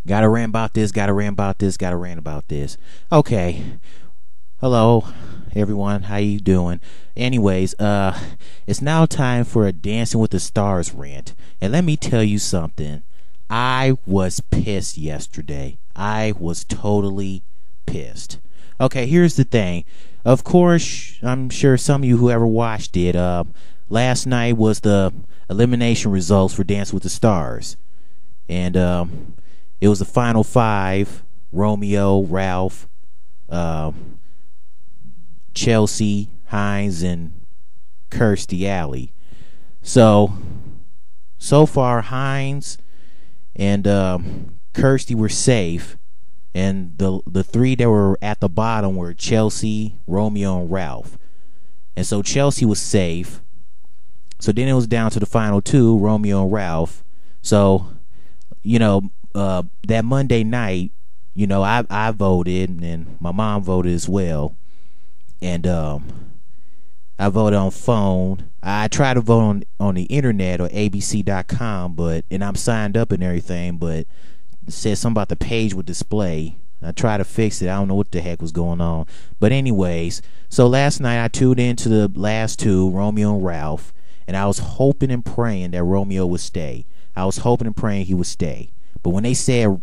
Gotta rant about this, gotta rant about this, gotta rant about this. Okay. Hello, everyone. How you doing? Anyways, it's now time for a Dancing with the Stars rant. And let me tell you something. I was pissed yesterday. I was totally pissed. Okay, here's the thing. Of course, I'm sure some of you who ever watched it, last night was the elimination results for Dancing with the Stars. And it was the final five: Romeo, Ralph, Chelsea, Hines, and Kirstie Alley. So far, Hines and Kirstie were safe, and the three that were at the bottom were Chelsea, Romeo, and Ralph. And so Chelsea was safe. So then it was down to the final two, Romeo and Ralph. So, that Monday night, I voted, and my mom voted as well. And I voted on phone. I tried to vote on the internet or abc.com, and I'm signed up and everything, but it said something about the page would display. I tried to fix it. I don't know what the heck was going on. But anyways, so last night I tuned into the last two, Romeo and Ralph, and I was hoping and praying that Romeo would stay. I was hoping and praying he would stay. But when they said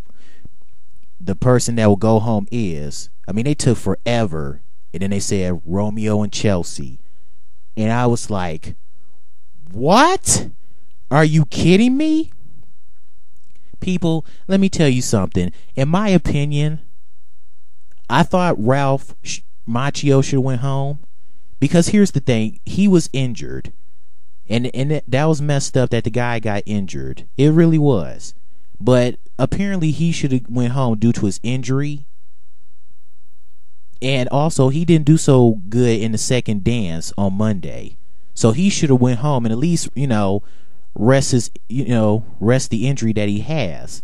the person that will go home they took forever. And then they said Romeo and Chelsea. And I was like, what? Are you kidding me? People, let me tell you something. In my opinion, I thought Ralph Macchio should have went home. Because here's the thing. He was injured. And that was messed up that the guy got injured. It really was. But apparently he should have went home due to his injury. And also, he didn't do so good in the second dance on Monday. So he should have went home and at least, rest the injury that he has.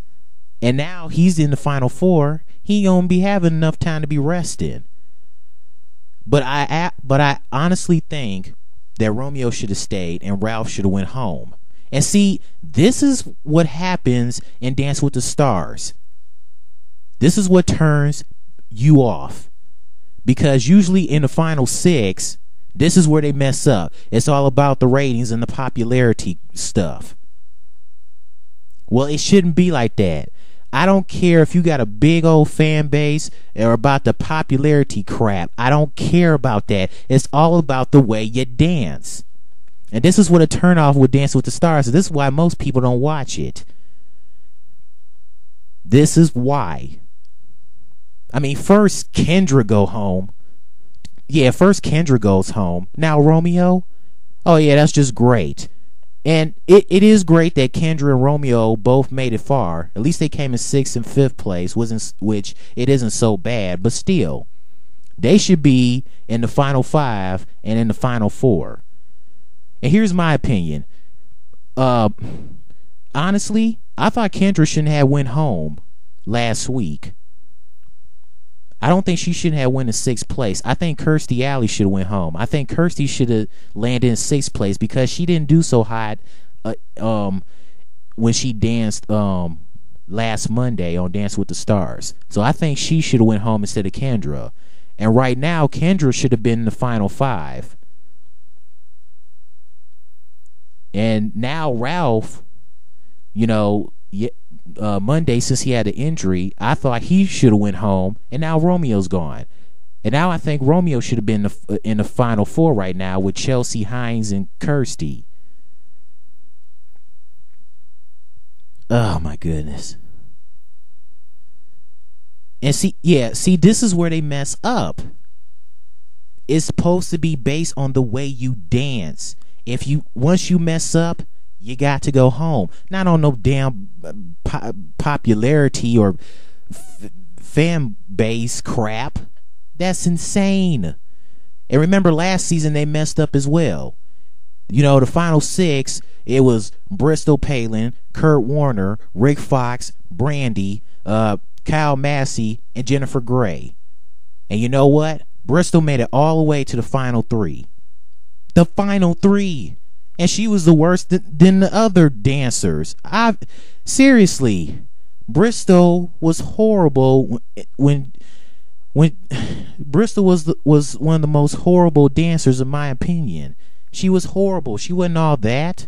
And now he's in the final four. He gonna be having enough time to be rested. But I honestly think that Romeo should have stayed and Ralph should have went home. And see, this is what happens in Dance with the Stars. This is what turns you off. Because usually in the final six, this is where they mess up. It's all about the ratings and the popularity stuff. Well, it shouldn't be like that. I don't care if you got a big old fan base or about the popularity crap. I don't care about that. It's all about the way you dance. And this is what a turnoff with Dancing with the Stars is. This is why most people don't watch it. This is why. First Kendra go home. Yeah, first Kendra goes home. Now Romeo. Oh yeah, that's just great. And it is great that Kendra and Romeo both made it far. At least they came in 6th and 5th place, which it isn't so bad, but still. They should be in the final 5 and in the final 4. And here's my opinion. Honestly, I thought Kendra shouldn't have went home last week. I don't think she shouldn't have went in 6th place. I think Kirstie Alley should have went home. I think Kirstie should have landed in 6th place because she didn't do so hot when she danced last Monday on Dance with the Stars. So I think she should have went home instead of Kendra. And right now, Kendra should have been in the final 5. And now Ralph, Monday, since he had an injury, I thought he should have went home, and now Romeo's gone. And now I think Romeo should have been in the final 4 right now with Chelsea, Hines, and Kirstie. Oh my goodness. And see, this is where they mess up. It's supposed to be based on the way you dance. Once you mess up, you got to go home. Not on no damn popularity or fan base crap. That's insane. And remember last season they messed up as well. The final 6, it was Bristol Palin, Kurt Warner, Rick Fox, Brandy, Kyle Massey, and Jennifer Grey. And you know what? Bristol made it all the way to the final 3. The final 3. And she was the worst than the other dancers. Seriously. Bristol was horrible when Bristol was one of the most horrible dancers in my opinion. She was horrible. She wasn't all that.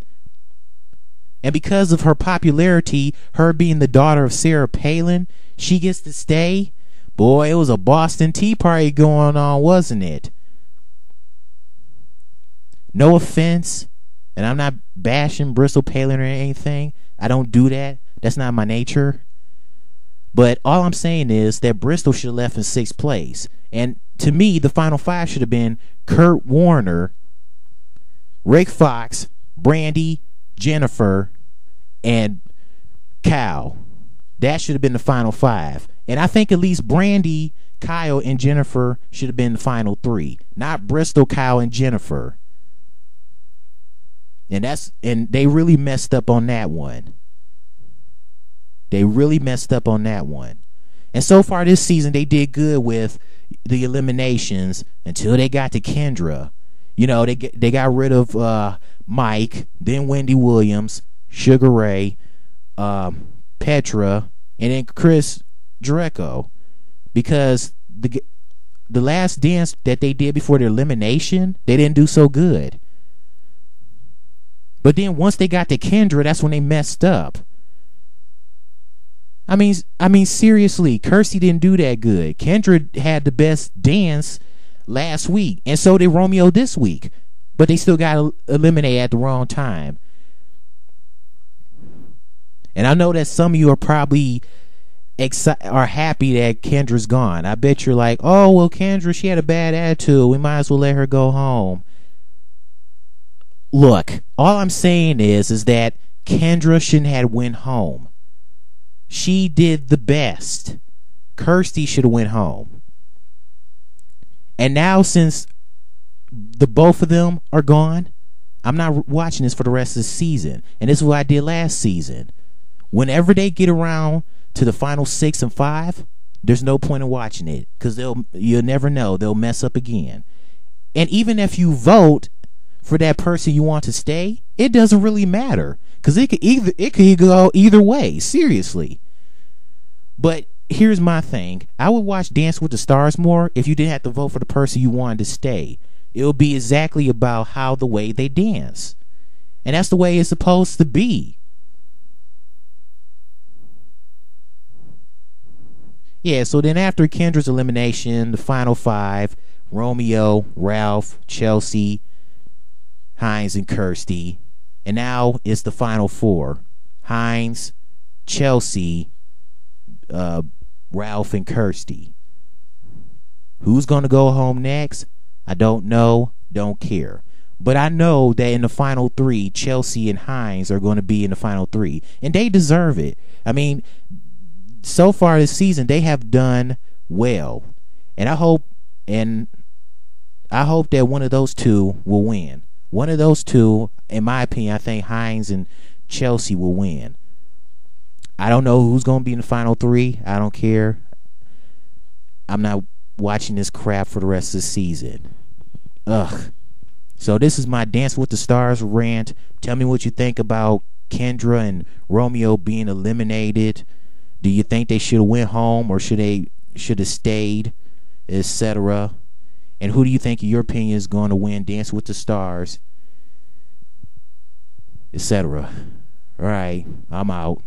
And because of her popularity, her being the daughter of Sarah Palin, she gets to stay. Boy, it was a Boston Tea Party going on, wasn't it? No offense, and I'm not bashing Bristol Palin or anything. I don't do that. That's not my nature. But all I'm saying is that Bristol should have left in 6th place. And to me, the final 5 should have been Kurt Warner, Rick Fox, Brandy, Jennifer, and Kyle. That should have been the final 5. And I think at least Brandy, Kyle, and Jennifer should have been the final 3. Not Bristol, Kyle, and Jennifer. And they really messed up on that one. They really messed up on that one. And so far this season, they did good with the eliminations until they got to Kendra. You know, they got rid of Mike, then Wendy Williams, Sugar Ray, Petra, and then Chris Jericho. Because the last dance that they did before their elimination, they didn't do so good. But then once they got to Kendra, that's when they messed up. I mean, seriously, Kirsty didn't do that good. Kendra had the best dance last week, and so did Romeo this week. But they still got eliminated at the wrong time. And I know that some of you are probably happy that Kendra's gone. I bet you're like, oh, well, Kendra, she had a bad attitude. We might as well let her go home. Look, all I'm saying is that Kendra shouldn't have went home. She did the best. Kirsty should have went home. And now since the both of them are gone, I'm not watching this for the rest of the season. And this is what I did last season. Whenever they get around to the final 6 and 5, there's no point in watching it, because you'll never know, they'll mess up again. And even if you vote for that person you want to stay, it doesn't really matter, because it could go either way, seriously. But here's my thing. I would watch Dance with the Stars more if you didn't have to vote for the person you wanted to stay. It'll be exactly about how the way they dance. And that's the way it's supposed to be. Yeah, so then after Kendra's elimination, the final 5, Romeo, Ralph, Chelsea, Hines, and Kirsty. And now it's the final 4. Hines, Chelsea, Ralph, and Kirsty. Who's going to go home next? I don't know, don't care. But I know that in the final 3, Chelsea and Hines are going to be in the final 3. And they deserve it. I mean, so far this season, they have done well. And I hope that one of those two will win. One of those two, in my opinion, I think Hines and Chelsea will win. I don't know who's going to be in the final 3. I don't care. I'm not watching this crap for the rest of the season. Ugh. So this is my Dance with the Stars rant. Tell me what you think about Kendra and Romeo being eliminated. Do you think they should have went home, or should have stayed, etc.? And who do you think, in your opinion, is going to win Dance with the Stars, etc.? All right, I'm out.